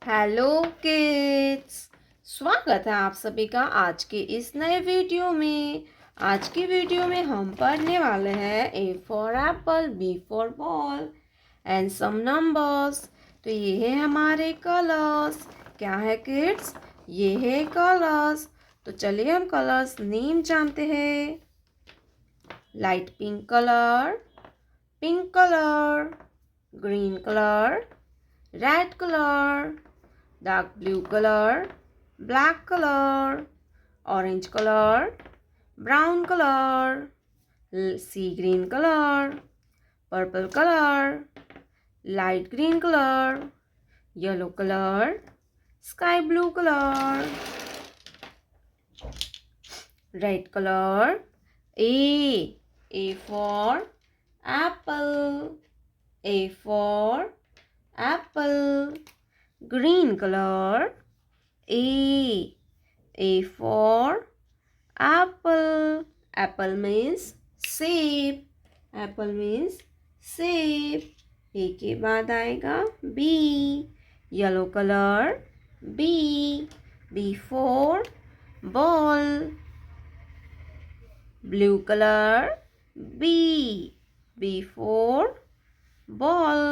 Hello kids, स्वागत है आप सभी का आज के इस नए वीडियो में। आज की वीडियो में हम पढ़ने वाले हैं A for apple, B for ball and some numbers. तो ये है हमारे कलर्स। क्या है किड्स? ये है कलर्स। तो चलिए हम कलर्स नेम जानते हैं। Light pink colour, green colour, red colour, dark blue color, black color, orange color, brown color, sea green color, purple color, light green color, yellow color, sky blue color, red color. A for apple, A for apple. Green color. A for apple. Apple means सेब. Apple means सेब. A के बाद आएगा B. Yellow color. B. B for ball. Blue color. B. B for ball.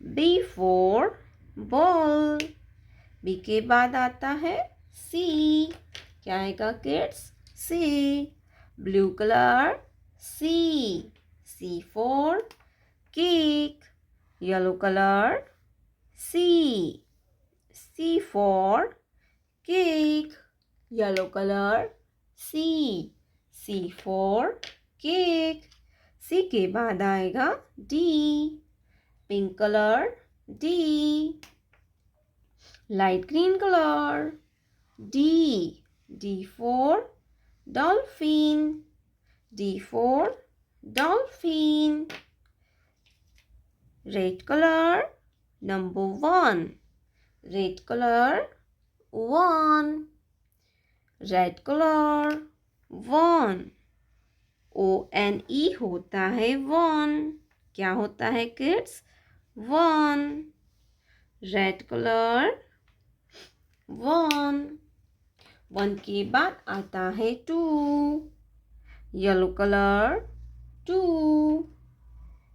B for ball. B के बाद आता है C. क्या आएगा kids? C. Blue colour. C. C for cake. Yellow colour. C. C for cake. Yellow colour. C. C for cake. C के बाद आएगा D. Pink colour. D. Light green color. D. D for dolphin. D for dolphin. Red color. Number 1. Red color 1. Red color 1. O-N-E होता है 1. क्या होता है kids? 1. Red colour 1. 1 के बाद आता है 2. Yellow colour 2.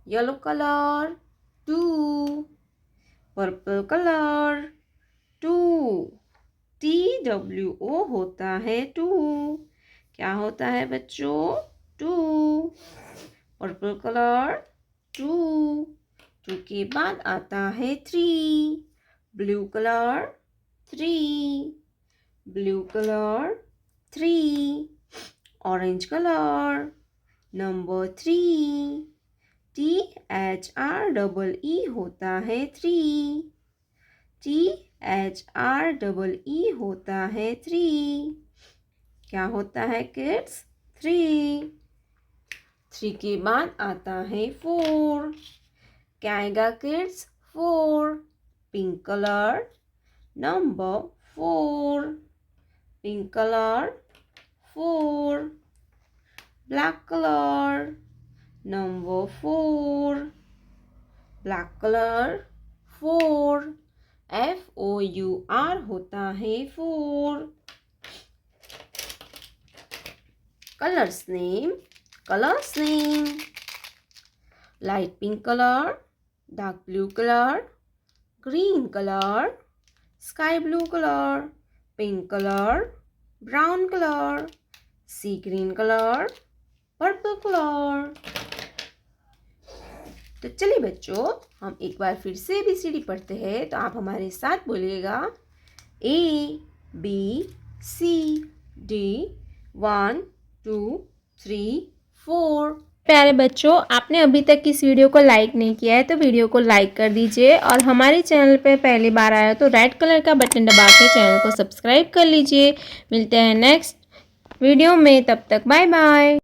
Yellow colour 2. Purple colour 2. TWO होता है 2. क्या होता है बच्चों? 2. Purple colour 2. 2 के बाद आता है 3. Blue colour 3. Blue colour 3. Orange colour number 3. THREE होता है 3. THREE होता है 3. क्या होता है किड्स? 3. 3 के बाद आता है 4. क्या आएगा kids? 4. Pink colour number 4. Pink colour 4. Black colour number 4. Black colour 4. FOUR होता है 4. Colours name. Light pink color, dark blue color, green color, sky blue color, pink color, brown color, sea green color, purple color. तो चलिए बच्चों, हम एक बार फिर से ABCD पढ़ते हैं। तो आप हमारे साथ बोलिएगा ABCD 1 2 3 4। प्यारे बच्चों, आपने अभी तक इस वीडियो को लाइक नहीं किया है तो वीडियो को लाइक कर दीजिए और हमारे चैनल पे पहली बार आया तो रेड कलर का बटन दबा के चैनल को सब्सक्राइब कर लीजिए। मिलते हैं नेक्स्ट वीडियो में, तब तक बाय बाय।